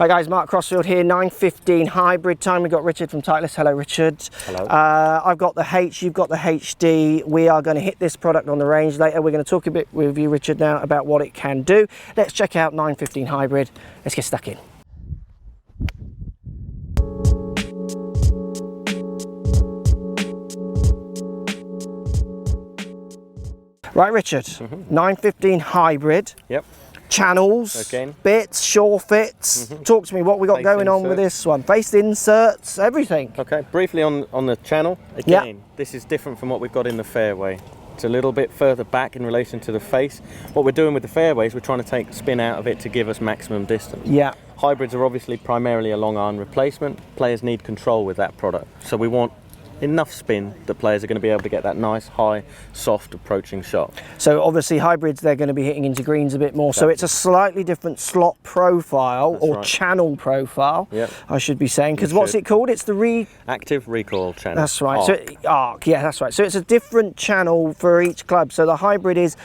Right guys, Mark Crossfield here, 9:15 hybrid time. We've got Richard from Titleist. Hello Richard. Hello. I've got the H, you've got the HD. We are going to hit this product on the range later. We're going to talk a bit with you, Richard, now about what it can do. Let's check out 9:15 hybrid. Let's get stuck in. Right Richard, 9:15 hybrid. Yep. Channels, again, bits, shore fits. Talk to me what we got going on with this one. Face inserts, everything. Okay, briefly on the channel. Again, this is different from what we've got in the fairway. It's a little bit further back in relation to the face. What we're doing with the fairway is we're trying to take spin out of it to give us maximum distance. Yeah. Hybrids are obviously primarily a long iron replacement. Players need control with that product. So we want enough spin that players are going to be able to get that nice, high, soft approaching shot. So obviously hybrids, they're going to be hitting into greens a bit more. Exactly. So it's a slightly different slot profile. That's or right. Channel profile, I should be saying. Because what's it called? It's the Active Recoil Channel. That's right. Arc. So arc, yeah, that's right. So it's a different channel for each club. So the hybrid is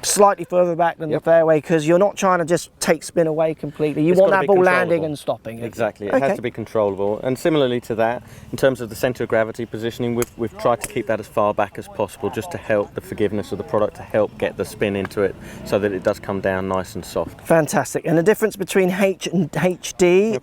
slightly further back than the fairway because you're not trying to just take spin away completely. You want that ball landing and stopping. Exactly, it has to be controllable. And similarly to that, in terms of the centre of gravity positioning, we've tried to keep that as far back as possible just to help the forgiveness of the product, to help get the spin into it so that it does come down nice and soft. Fantastic. And the difference between H and HD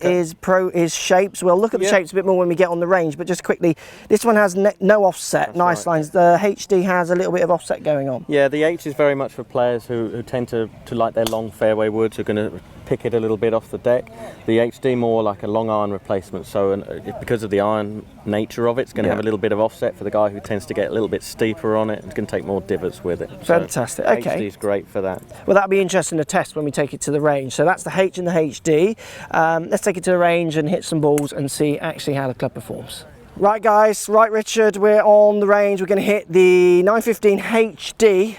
is shapes. We'll look at the shapes a bit more when we get on the range, but just quickly, this one has no offset. That's nice lines. The HD has a little bit of offset going on. Yeah, the H is very much for players who tend to like their long fairway woods, who are going to pick it a little bit off the deck. The HD more like a long iron replacement, so because of the iron nature of it, it's going to have a little bit of offset for the guy who tends to get a little bit steeper on it. It's going to take more divots with it. Fantastic. So okay. HD is great for that. Well, that'll be interesting to test when we take it to the range. So that's the H and the HD. Let's take it to the range and hit some balls and see actually how the club performs. Right guys, right Richard, we're on the range. We're going to hit the 9:15 HD.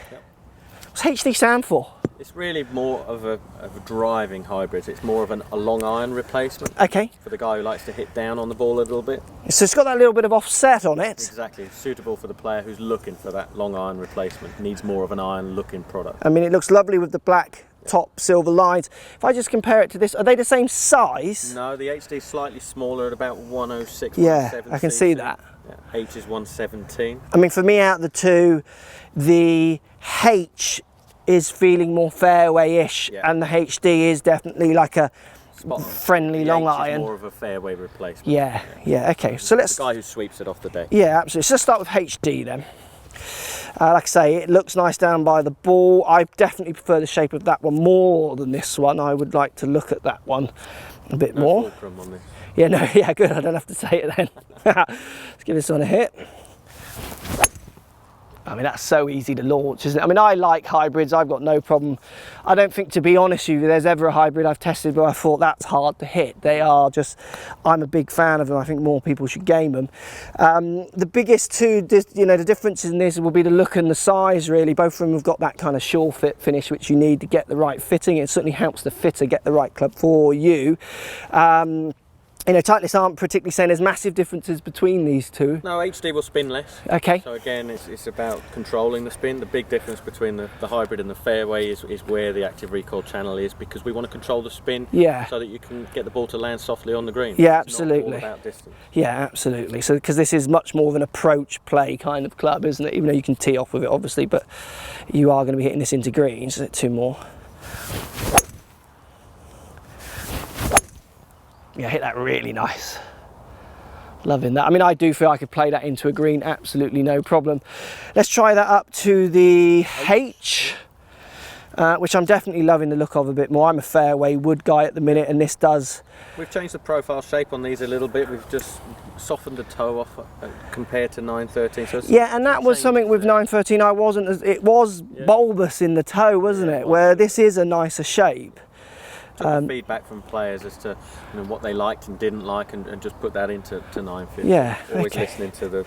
What's HD stand for? It's really more of a driving hybrid. It's more of a long iron replacement. Okay. For the guy who likes to hit down on the ball a little bit. So it's got that little bit of offset on it. Exactly. It's suitable for the player who's looking for that long iron replacement. Needs more of an iron looking product. I mean, it looks lovely with the black top silver lines. If I just compare it to this, are they the same size? No, the HD is slightly smaller at about 106. Yeah, I can see that. Yeah, H is 117. I mean, for me, out of the two, the H is feeling more fairway-ish, and the HD is definitely like a friendly long iron. Is more of a fairway replacement. Yeah, okay. So let's. The guy who sweeps it off the deck. Yeah, absolutely. So let's start with HD then. Like I say, it looks nice down by the ball. I definitely prefer the shape of that one more than this one. I would like to look at that one a bit more. Fulcrum on this. Yeah, no, yeah, good. I don't have to say it then. Let's give this one a hit. I mean, that's so easy to launch, isn't it? I mean, I like hybrids. I've got no problem. I don't think, to be honest with you, there's ever a hybrid I've tested where I thought that's hard to hit. They are just, I'm a big fan of them. I think more people should game them. The biggest two, the differences in this will be the look and the size, really. Both of them have got that kind of shore fit finish, which you need to get the right fitting. It certainly helps the fitter get the right club for you. You know, Titleist aren't particularly saying there's massive differences between these two. No, HD will spin less. Okay. So again, it's about controlling the spin. The big difference between the hybrid and the fairway is where the active recoil channel is, because we want to control the spin so that you can get the ball to land softly on the green. Yeah, absolutely. It's not all about distance. Yeah, absolutely. So because this is much more of an approach play kind of club, isn't it? Even though you can tee off with it, obviously, but you are going to be hitting this into greens. Two more. Yeah, hit that really nice. Loving that. I mean, I do feel I could play that into a green, absolutely no problem. Let's try that up to the H, which I'm definitely loving the look of a bit more. I'm a fairway wood guy at the minute, and this does. We've changed the profile shape on these a little bit. We've just softened the toe off compared to 913. So yeah, and that was something with 913 I wasn't. It was bulbous in the toe, wasn't it? Where this is a nicer shape. Took feedback from players as to what they liked and didn't like, and just put that into 950. Yeah, always listening to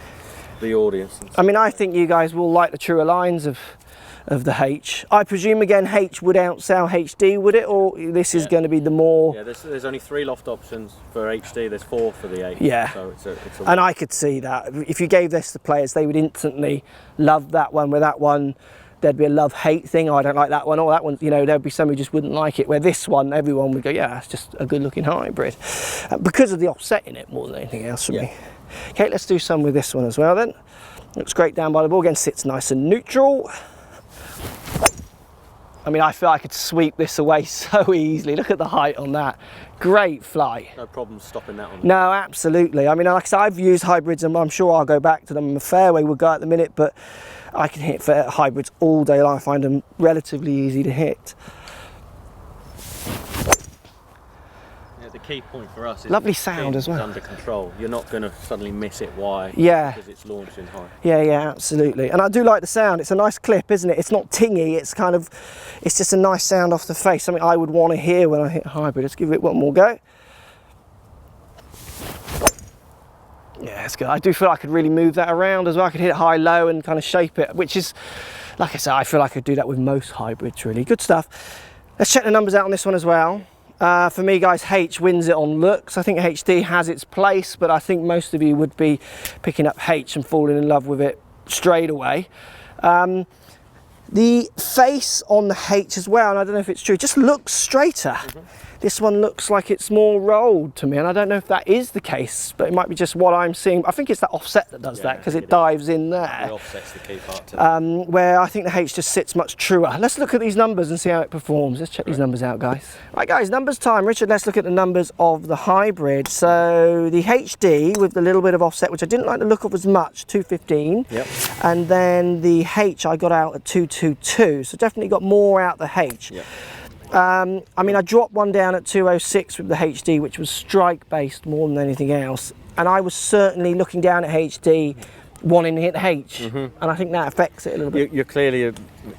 the audience. I mean, I think you guys will like the truer lines of the H. I presume again H would outsell HD, would it, or this is going to be the more? Yeah, there's only 3 loft options for HD. There's 4 for the H. Yeah, so it's a and I could see that if you gave this to players, they would instantly love that one. Where that one there'd be a love-hate thing. Oh, I don't like that one, or that one, you know, there'd be somebody who just wouldn't like it, where this one, everyone would go, yeah, it's just a good-looking hybrid. Because of the offset in it more than anything else for me. Okay, let's do some with this one as well then. Looks great down by the ball, again, sits nice and neutral. I mean, I feel I could sweep this away so easily. Look at the height on that. Great fly. No problem stopping that one. No, absolutely. I mean, like I said, I've used hybrids and I'm sure I'll go back to them. The fairway will go at the minute, but I can hit hybrids all day long. I find them relatively easy to hit. The key point for us is lovely sound as well. Under control. You're not going to suddenly miss it. Why? Yeah. Because it's launching high. Yeah, absolutely. And I do like the sound. It's a nice clip, isn't it? It's not tingy. It's kind of, it's just a nice sound off the face. Something I would want to hear when I hit hybrid. Let's give it one more go. Yeah, it's good. I do feel I could really move that around as well. I could hit it high, low, and kind of shape it, which is, like I said, I feel I could do that with most hybrids. Really good stuff. Let's check the numbers out on this one as well. For me, guys, H wins it on looks. I think HD has its place, but I think most of you would be picking up H and falling in love with it straight away. The face on the H as well, and I don't know if it's true, just looks straighter. This one looks like it's more rolled to me, and I don't know if that is the case, but it might be just what I'm seeing. I think it's that offset that does that, because it dives in there. The offset's the key part to it. Where I think the H just sits much truer. Let's look at these numbers and see how it performs. Let's check these numbers out, guys. Right, guys, numbers time. Richard, let's look at the numbers of the hybrid. So the HD with the little bit of offset, which I didn't like the look of as much, 215. Yep. And then the H I got out at 222. So definitely got more out the H. Yep. I mean, I dropped one down at 206 with the HD, which was strike based more than anything else, and I was certainly looking down at HD wanting to hit the H, and I think that affects it a little bit. You're clearly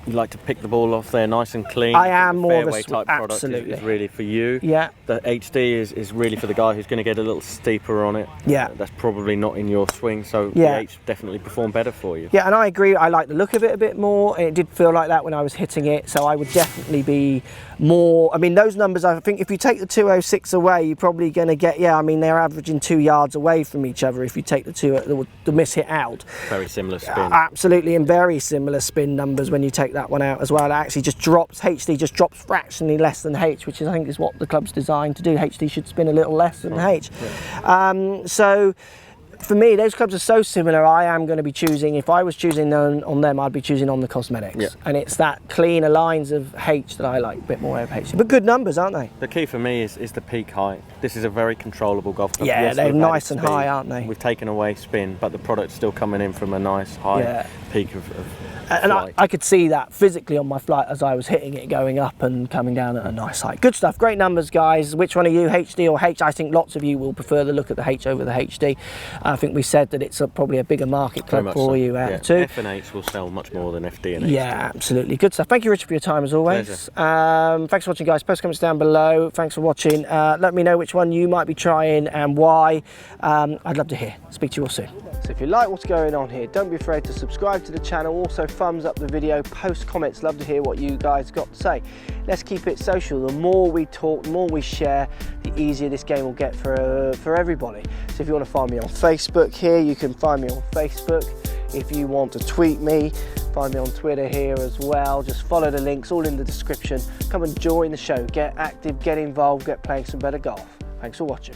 you like to pick the ball off there nice and clean. I am more of a fairway type product absolutely is really for you. Yeah. The HD is really for the guy who's going to get a little steeper on it. Yeah. That's probably not in your swing, so the H definitely perform better for you. Yeah, and I agree. I like the look of it a bit more. It did feel like that when I was hitting it, so I would definitely be more. I mean, those numbers, I think if you take the 206 away, you're probably going to get, yeah, I mean, they're averaging 2 yards away from each other if you take the miss hit out. Very similar spin. Absolutely, and very similar spin numbers when you take that one out as well. It actually just drops, HD just drops fractionally less than H, which is, I think, is what the club's designed to do. HD should spin a little less than H. Yeah. So for me, those clubs are so similar. I am going to be choosing, if I was choosing on them, I'd be choosing on the cosmetics. Yeah. And it's that cleaner lines of H that I like a bit more of H. But good numbers, aren't they? The key for me is the peak height. This is a very controllable golf club. Yeah, yes, they're nice and high, aren't they? We've taken away spin, but the product's still coming in from a nice high peak of and I could see that physically on my flight as I was hitting it, going up and coming down at a nice height. Good stuff, great numbers, guys. Which one are you, HD or H? I think lots of you will prefer the look at the H over the HD. I think we said that it's probably a bigger market club for you too. F and H will sell much more than FD and HD. Yeah, absolutely. Good stuff. Thank you, Richard, for your time as always. Thanks for watching, guys. Post comments down below. Thanks for watching. Let me know which one you might be trying and why. I'd love to hear. Speak to you all soon. So if you like what's going on here, don't be afraid to subscribe to the channel. Also thumbs up the video, post comments. Love to hear what you guys got to say. Let's keep it social. The more we talk, the more we share, the easier this game will get for everybody. So if you want to find me on Facebook here, you can find me on Facebook. If you want to tweet me, find me on Twitter here as well. Just follow the links, all in the description. Come and join the show. Get active, get involved, get playing some better golf. Thanks for watching.